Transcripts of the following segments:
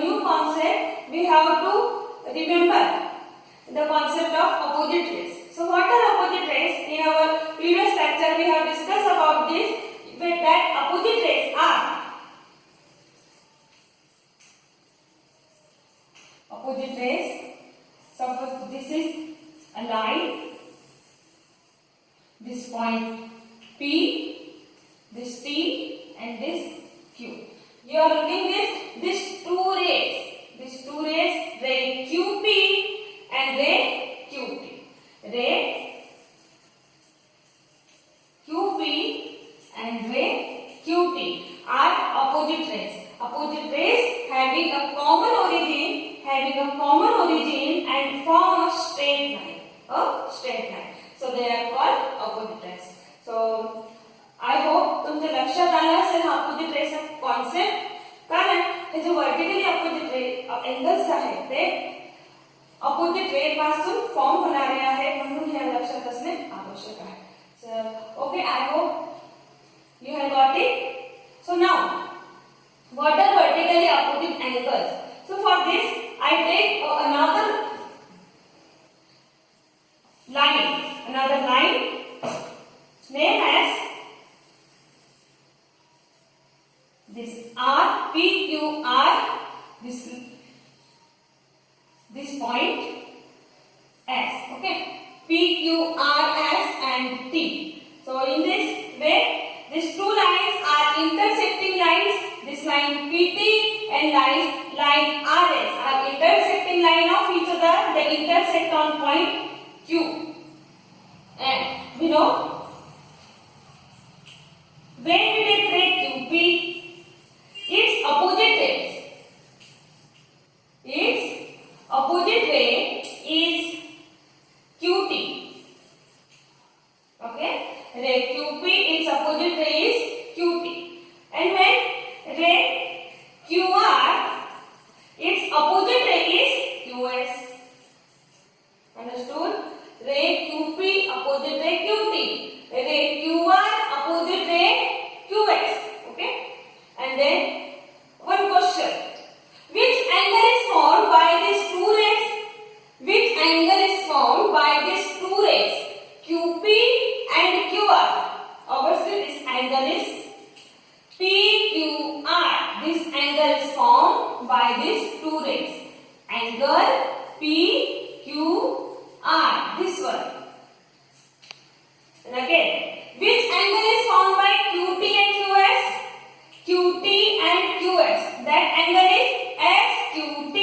new concept we have to remember the concept of opposite rays. So what are opposite rays? In our previous lecture we have discussed about this, that opposite rays are opposite rays. Suppose this is a line, this point P, this T and this Q. You are looking at these two rays, ray QP and ray QT. Ray QP and ray QT are opposite rays. Opposite rays having a common origin and form a straight line. So they are called opposite rays. So I hope तुमच्या लक्षात आला असेल हा opposite rays चा concept. कारण हे जे vertically opposite ray angles आहेत ते opposite ray पासून फॉर्म होणारे आहेत, म्हणून हे लक्षात असणे आवश्यक आहे. So okay, I hope you have got it. So now what are vertically opposite angles? So for this I take another line named as this R, P, Q, R, this point S, okay, P, Q, R, S and T. So in this way, these two lines are intersecting lines. This line PT and line RS are intersecting line of each other. They intersect on point Q. And we know when we take ray QP, its opposite ray is QT. Okay, ray QP, its opposite ray is QT. And when ray QR, its opposite ray is QS. Understood? Ray QP opposite ray QT. Ray QR opposite ray QS. Okay? And then one question. Which angle is formed by these two rays? Which angle is formed by these two rays? QP and QR. Obviously this angle is PQR. This angle is formed by these two rays. Angle PQR. This one. And again, which angle is formed by QT and QS? QT and QS. That angle is SQT.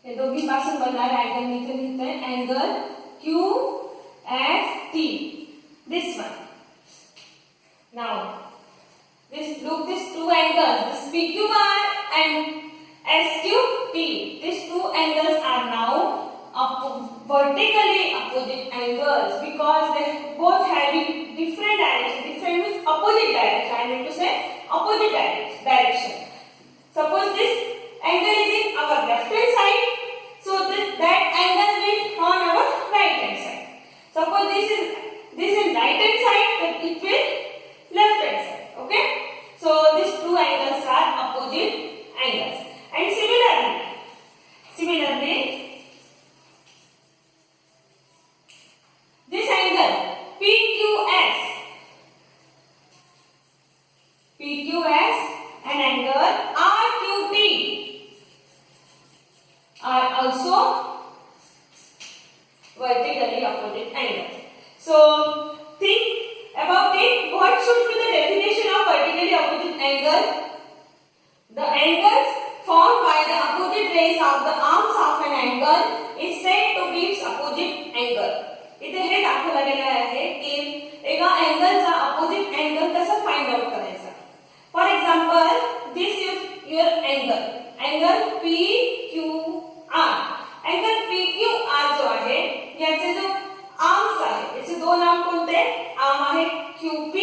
ये दोघी पासून बनणारा angle मी इथे लिहिते angle QST. This one. Now, look these two angles. This PQR and SQT. These two angles are now vertically opposite angles because they both having different direction. Different means opposite direction. I mean to say opposite direction. Suppose this angle is in our left hand side, so that angle will on our right hand side. Suppose this is right hand side, then it will left hand side. Okay? So these two angles are opposite angles. And similarly, this angle PQS and angle RQT are also vertically opposite angles. So think about it. What should be the definition of vertically opposite angle? The angles formed by the opposite rays of the arms of an angle is said to be its opposite angle. इथे हे दाखवलं गेलं आहे की एका अँगलचा opposite angle कसं find out करायचा. For example this is your angle PQR. Angle PQR जो आहे याचे जो आर्म्स आहे याचे दोन आर्म कोणते? आर्म आहे QP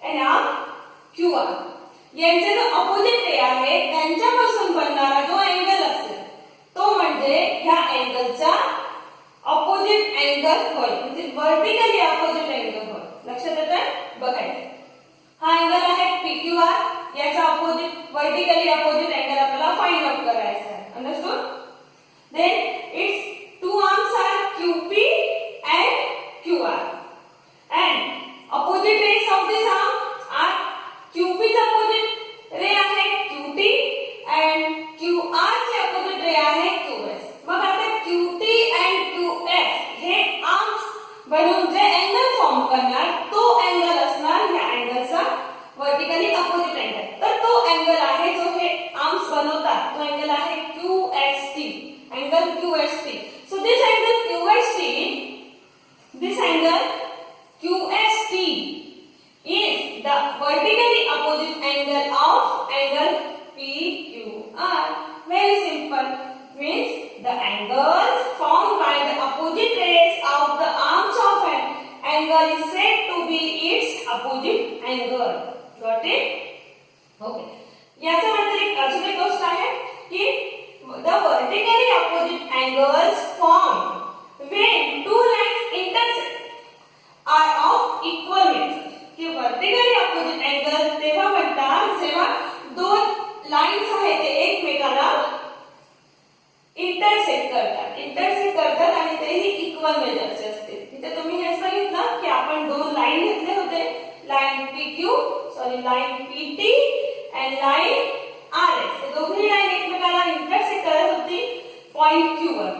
आणि आर्म QR. यांचे जो अपोजिट रे आहे त्यांच्यापासून बनणारा जो अँगल असेल तो म्हणजे ह्या अँगलचा ऑपोजिट अँगल होय, म्हणजे वर्टिकली ऑपोजिट अँगल होय. लक्षात येतं? बघायचं. हा अँगल आहे PQR, याचा अपोजिट वर्टिकली अपोजिट अँगल आपल्याला फाइंड आउट करायचा आहे. Understood? Then its two arms are QP and QR and opposite rays of this arm are QP's opposite ray आहे QT and QR चे opposite ray आहे QS. मग आता QT and QS हे arms बनवून जे अँगल फॉर्म करणार तो अँगल असणार या अँगलचा वर्टिकली अपोजिट अँगल. तर तो अँगल आहे जो हे आर्म्स बनवतात तो अँगल आहे QST. Angle QST. So this angle QST, this angle QST is the vertically opposite angle of angle PQR. Very simple. Means the angles formed by the opposite rays of the arms of an angle is said to be its opposite angle. Got it? Okay. याचा नंतर एक अजून एक गोष्ट आहे की the vertically opposite angles formed when two lines intersect are of equal measure. कि vertically opposite angle तेव्हा बनतात जेव्हा दोन लाइन्स आहेत ते एकमेकाला इंटरसेक्ट करतात आणि तेही इक्वल मेजरचे असतील. इथे तुम्ही हेच बघितलं की आपण दोन लाईन घेतले होते, line line PT and line RS. ते दोन्ही लाईन एकमेकाला इंटरसेक्ट करत होती पॉइंट Q वर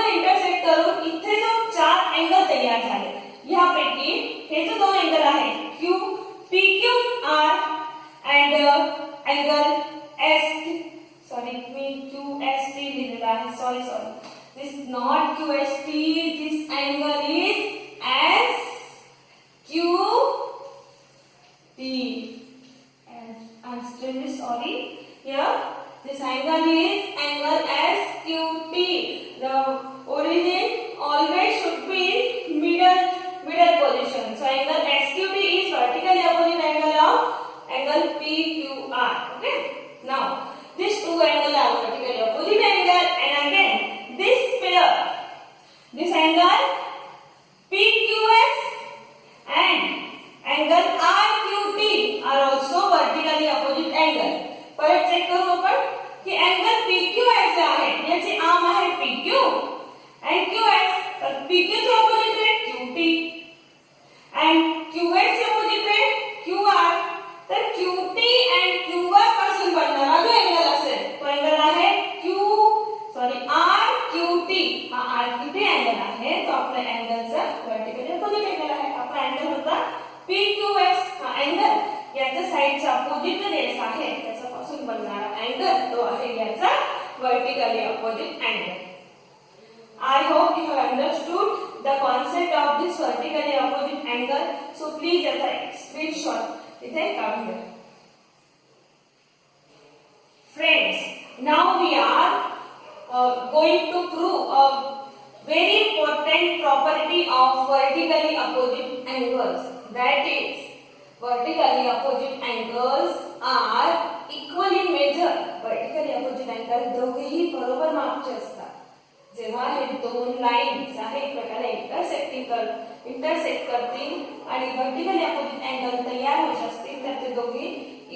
इंटरसेक्ट करून इथे जो चार अँगल तयार झाले यापैकी हे जो दोन अँगल आहे PQR and angle me QST लिहिलेला आहे. Sorry this is not QST, this angle is SQT and I'm extremely sorry here. This angle is angle SQT. The origin always should be in middle position. So angle SQT is vertically opposite angle of angle PQR. Okay. Now these two angles are vertically opposite angle, and again this pair, this angle PQS and angle RQT are also vertically opposite angle. परत check करू आपण की angle PQS आहे याची arm आहे PQ and QS. तर PQ चे opposite ray QT and QS चे opposite ray QR. तर QT and QR पासून बनणारा जो अँगल असेल तो अँगल आहे RQT. हा RQT अँगल आहे तो आपल्या अँगलचा वर्टिकली अपोजिट अँगल आहे. आपला अँगल होता PQS. हा अँगल याच्या साइडचा अपोजिट रेस आहे त्याच्यापासून बनणारा अँगल तो आहे याचा vertically opposite angle. I hope you have understood the concept of this vertically opposite angle. So please as a screenshot इथे काढूया. Friends, now we are going to prove a very important property of vertically opposite angles. That is, vertically opposite angles are equal in measure. Vertically opposite angle दोघेही बरोबर मापचे असतात. जेव्हा हे दोन lines आहे एकमेकाला intersect करतील आणि वर्टिकली अपोजिट अँगल तयार होत असतील तर ते दोघे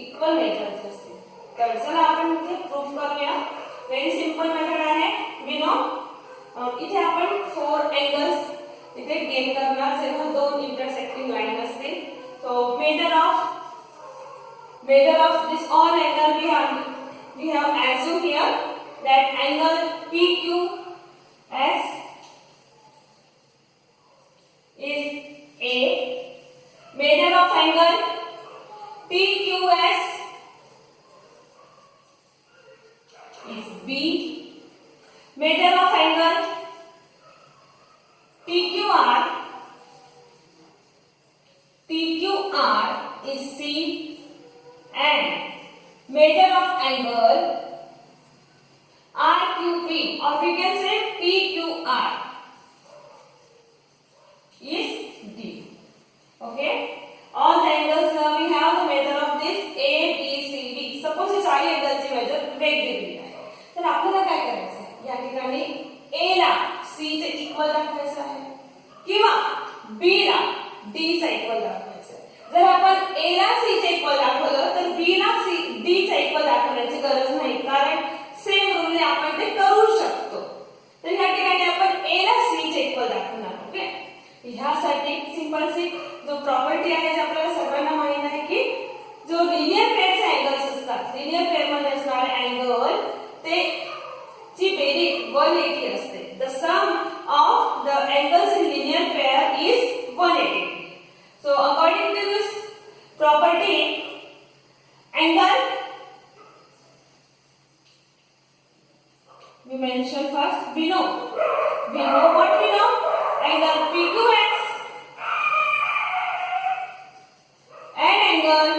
इक्वल मेजरचे असतील. तर चला आपण इथे प्रूफ करूया. व्हेरी सिंपल मेथड आहे. वी नो इथे आपण 4 अँगल्स इथे गेन करणार जेव्हा दोन इंटरसेक्टिंग लाईन असतील. So measure of this all angle we have assumed here that angle PQS is A. Measure of angle PQS is B. Measure of angle PQR is C. And measure of angle RQP, or we can say PQR, is D. Okay, all the angles now we have the measure of this A, B, C, D. Suppose हे सारी angles ची measure वेगवेगळी आहे तर आपल्याला काय करायचं आहे या ठिकाणी A ला C चे इक्वल दाखवायचं आहे किंवा B ला D चा इक्वल दाखवायचं आहे. जर आपण A ला C चे इक्वल दाखवलं तर B ला D चे इक्वल दाखवण्याची गरज नाही, कारण सेम रूलने आपण ते करू शकतो. तर ह्या ठिकाणी आपण A ला C चे इक्वल दाखवणार. ओके, ह्यासाठी सिंपल सी जो प्रॉपर्टी आहे जे आपल्याला सगळ्यांना माहित आहे की जो लिनियर पेअरचे अँगल्स असतात, लिनियर पेअर मध्ये असणारे अँगल ते ची बेरीज 180 असते. The sum of the angles in linear pair is 180. So according to this property, angle, we mention first, we know what we know, angle PQS and angle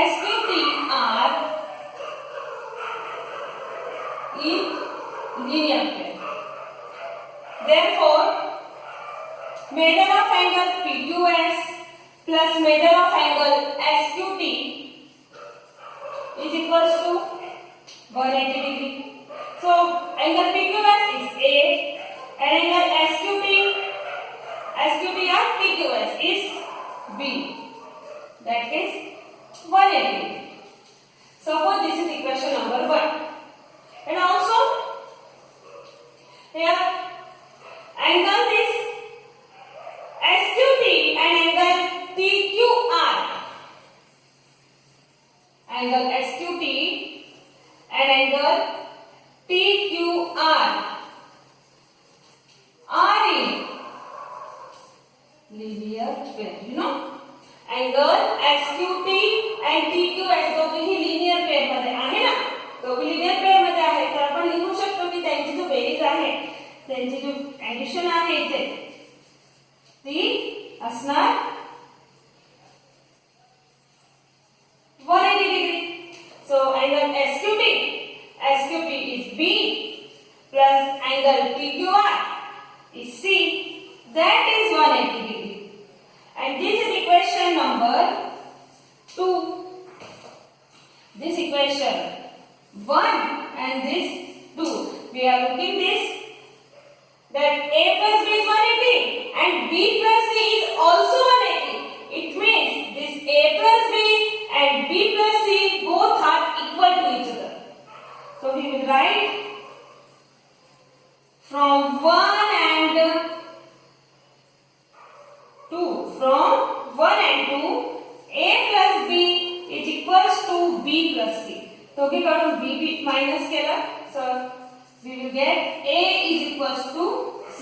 SQT are in linear pair. Therefore, measure of angle PQS plus measure of angle SQT is equals to 180 degree. So angle PQS is A and angle SQT or PQS is B. That is 180 degree. Suppose this is equation number 1. And also here angle is SQT and angle TQR. Angle SQT and angle TQR are in linear pair. You know, angle SQT and TQS दोघेही linear pair मध्ये आहे ना, दोघे linear pair मध्ये आहे. तर आपण लिहू शकतो की त्यांची जो बेरीज आहे, त्यांची जो ऍडिशन आहे इथे ती असणार 180 degree. So angle SQT is B plus angle TQR is C, that is 180 degree. And this is equation number 2. This equation 1 and this 2. We are looking this that A plus B is 180 and B plus C is also 180. It means this A plus B and B plus C both are equal to each other. So we will write from 1 and 2. From 1 and 2, A plus B is equals to B plus C. So we got to B minus केला. So we will get A is equals to C.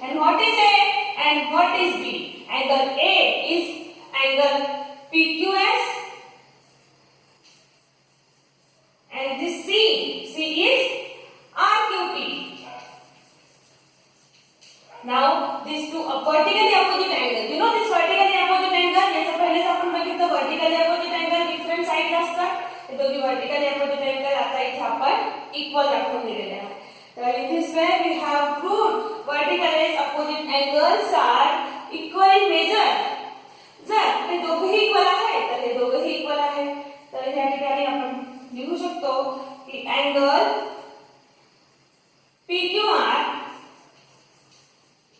And what is A and what is B? Angle A is angle PQS and this C is RQT. Now these two are vertically opposite angle. You know this vertically opposite angle, याचा पहिलेच आपण बघितलं vertically opposite angle different side असतात. हे दोन्ही vertically opposite angle आता इथे आपण equal दाखवून दिलेले आहेत. So in this way we have proved vertically opposite angles are equal in measure. जर हे दोघेही इक्वल आहे तर हे दोघेही इक्वल आहे. तर या ठिकाणी आपण लिहू शकतो की angle PQR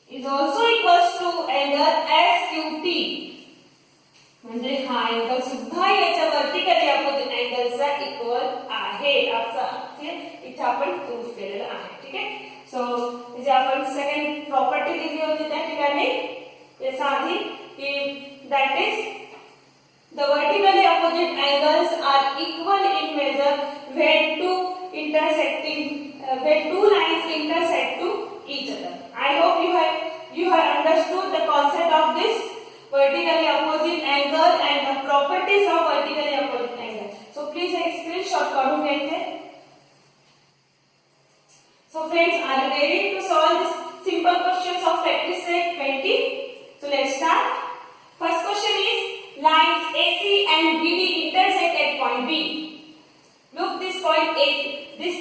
is also equals to angle SQT. म्हणजे हा अँगल सुद्धा याच्या वर्टिकली अपोजिट अँगलचा इक्वल आहे. इथे आपण प्रूफ केलेलं आहे. ठीक आहे. सो जे आपण सेकंड प्रॉपर्टी दिली होती त्या ठिकाणी याचा आधी की that is the vertically opposite angles are equal in measure when two lines intersect to each other. I hope you have understood the concept of this vertically opposite angle and the properties of vertically opposite angle. So please take a screenshot काढून घ्यायचे. So friends, are you ready to solve this simple questions of practice set 20? So let's start. First question is lines AC and BD intersect at point B. Look this point AC. This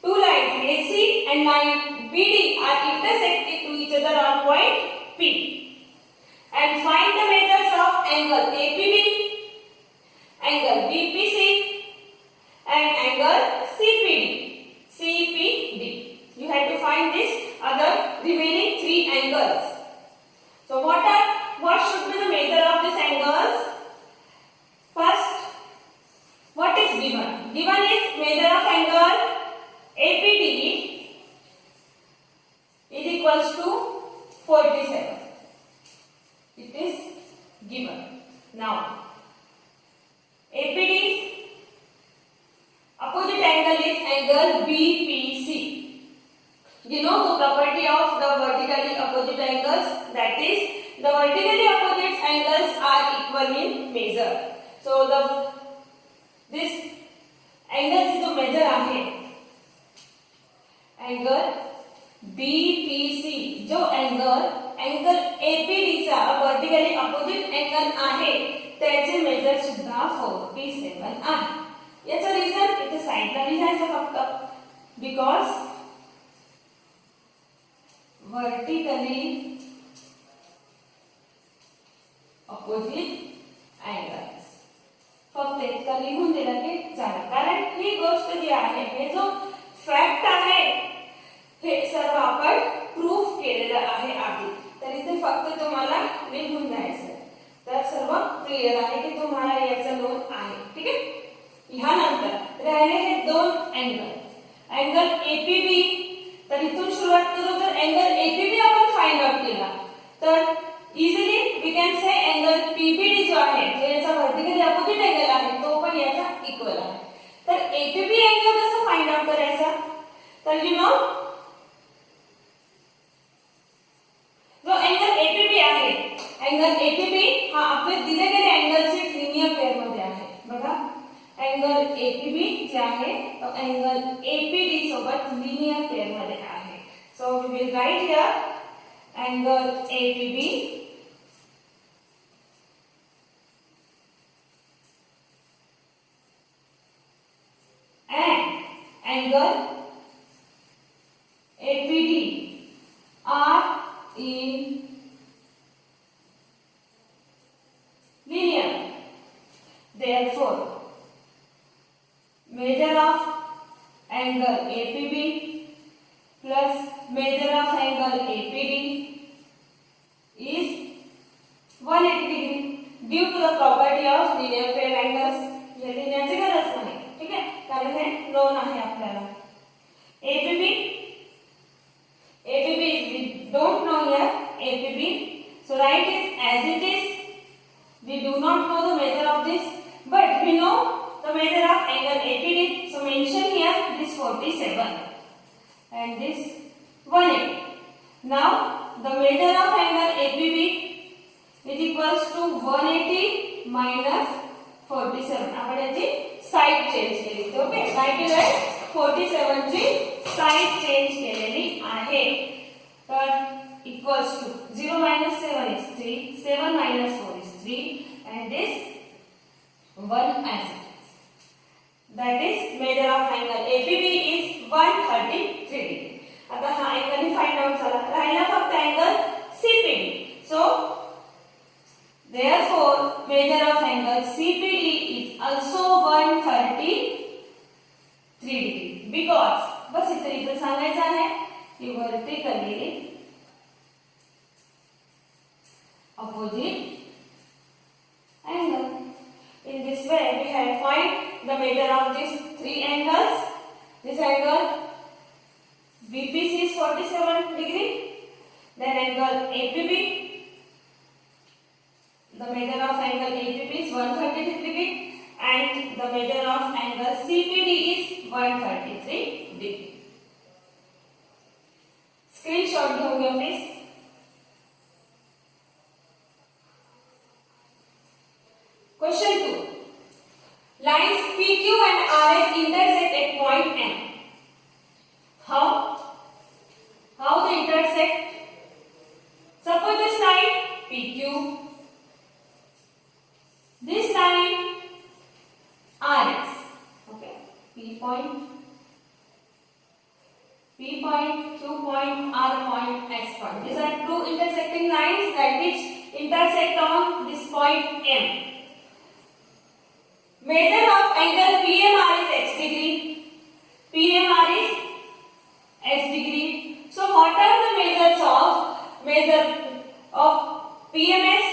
two lines AC and line BD are intersected to each other on point P. And find the measures of angle APB, angle BPC and angle CPD. You have to find this other remaining three angles. So what given is measure of angle APD is equals to 47. It is given. Now APD opposite angle is angle BPC. You know the property of the vertically opposite angles, that is the vertically opposite angles are equal in measure. So this angle जो measure आहे angle BPC जो angle APD चा vertically opposite angle आहे त्याचे measure सुद्धा 47 आहे. याचा reason इथे साइडला लिहायचं फक्त, बिकॉज vertically opposite angles फक्त इतका लिहून दिला की झालं. कारण ही गोष्ट जी आहे, हे जो फॅक्ट आहे, हे सर्व आपण प्रूफ केलेलं आहे आधी, तर इथे फक्त तुम्हाला लिहून द्यायचं, तर सर्व क्लिअर आहे की तुम्हाला याचा नोंद आहे. ठीक आहे. ह्यानंतर राहिले हे दोन अँगल एपीबी. तर इथून सुरुवात करू. जर अँगल एपीबी आपण फाइंड आउट केला तर easily we can say angle PBD जो आहे, जो याचा वर्टिकली अपोजिट अँगल आहे, तो पण याचा इक्वल आहे. तर एपीबी अँगल कसं फाइंड आउट करायचा, तर यू नो जो अँगल एपीबी आहे, अँगल एपीबी हा आपले दिले गेले अँगलचे लिनियर पेअर मध्ये आहे. बघा अँगल एपीबी जे आहे तो अँगल एपीडी सोबत लिनियर पेअर मध्ये आहे. So we will write here angle APB and angle APD are in linear. Therefore, measure of angle APB plus measure of angle APD is 180 degree due to the property of linear pair angles. ये लिहिण्याची गरज नाही. ठीक आहे, कारण हे known आहे आपल्याला. APB we don't know here APB, so write it as it is. We do not know the measure of this, but we know the measure of angle APD. So mention here this 47 and this 180. Now the measure of angle APB is equals to 180 minus 47. आपण याची side change केली. Okay, 47 ची side change केलेली आहे. तर equals to 0 minus 7 is 3, 7 minus 4 is 3 and this 1 as it is. That is measure of angle APB is 133 degree. आता हा angle find out झाला. राहिला फक्त angle CPD. So therefore measure of angle CPD is also 133 degree because बस इथे सांगायचं आहे की vertically opposite angle. In this way we have find the measure of these three angles. This angle BPC is 47 degree, then angle APB, the measure of angle APB is 133 degree and the measure of angle CPD is 133 degree. Screenshot घेऊन घ्या please. Question 2. Lines PQ and RS intersect at point M. How they intersect? Suppose this line PQ, this line RS. Okay, P point, Q point, R point, S point. These are two intersecting lines that which intersect on this point M. Measure of angle PMR is x degree. PMR is x degree. So what are the measure of PMS?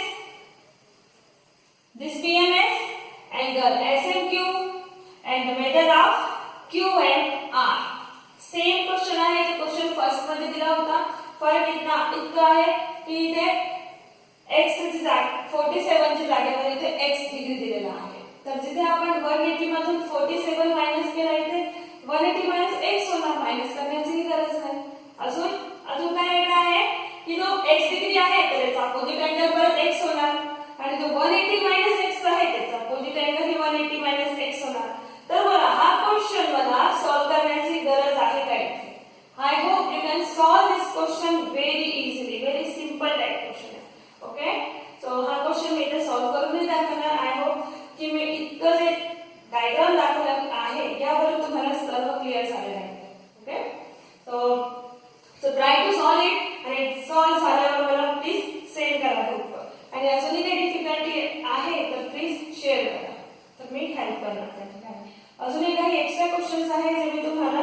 This PMS angle SMQ and the measure सूत्र आहे की इथे x ची जागा 47 च्या जागेवर इथे x degree दिलेला आहे. तर जिथे आपण 180 मधून 47 मायनस केला इथे 180 मायनस x होणार. मायनस करण्याची गरज नाही. अजून काय वेगळं आहे की जो x डिग्री आहे तर त्याचा अपोजिट अँगल परत x होणार आणि जो 180 मायनस x आहे त्याचा अपोजिट अँगल ही 180 मायनस x होणार. तर मला हा क्वेश्चन मला सॉल्व करण्याची गरज आहे का इथे? I hope you can solve this question very easily, very simple type question. Okay? So हा क्वेश्चन मी इथे सॉल्व करून नाही दाखवणार. I hope की मी इतकं जे डायग्राम दाखवलं आहे यावरून तुम्हाला सर्व क्लिअर झालेलं आहे. Okay? So try to solve it आणि सॉल्व झाल्यावर मला प्लीज सेंड करा ग्रुपवर. आणि अजूनही काही डिफिकल्टी आहे तर प्लीज शेअर करा. तर मी हेल्प करणार त्या ठिकाणी. अजूनही काही एक्स्ट्रा क्वेश्चन्स आहेत जे मी तुम्हाला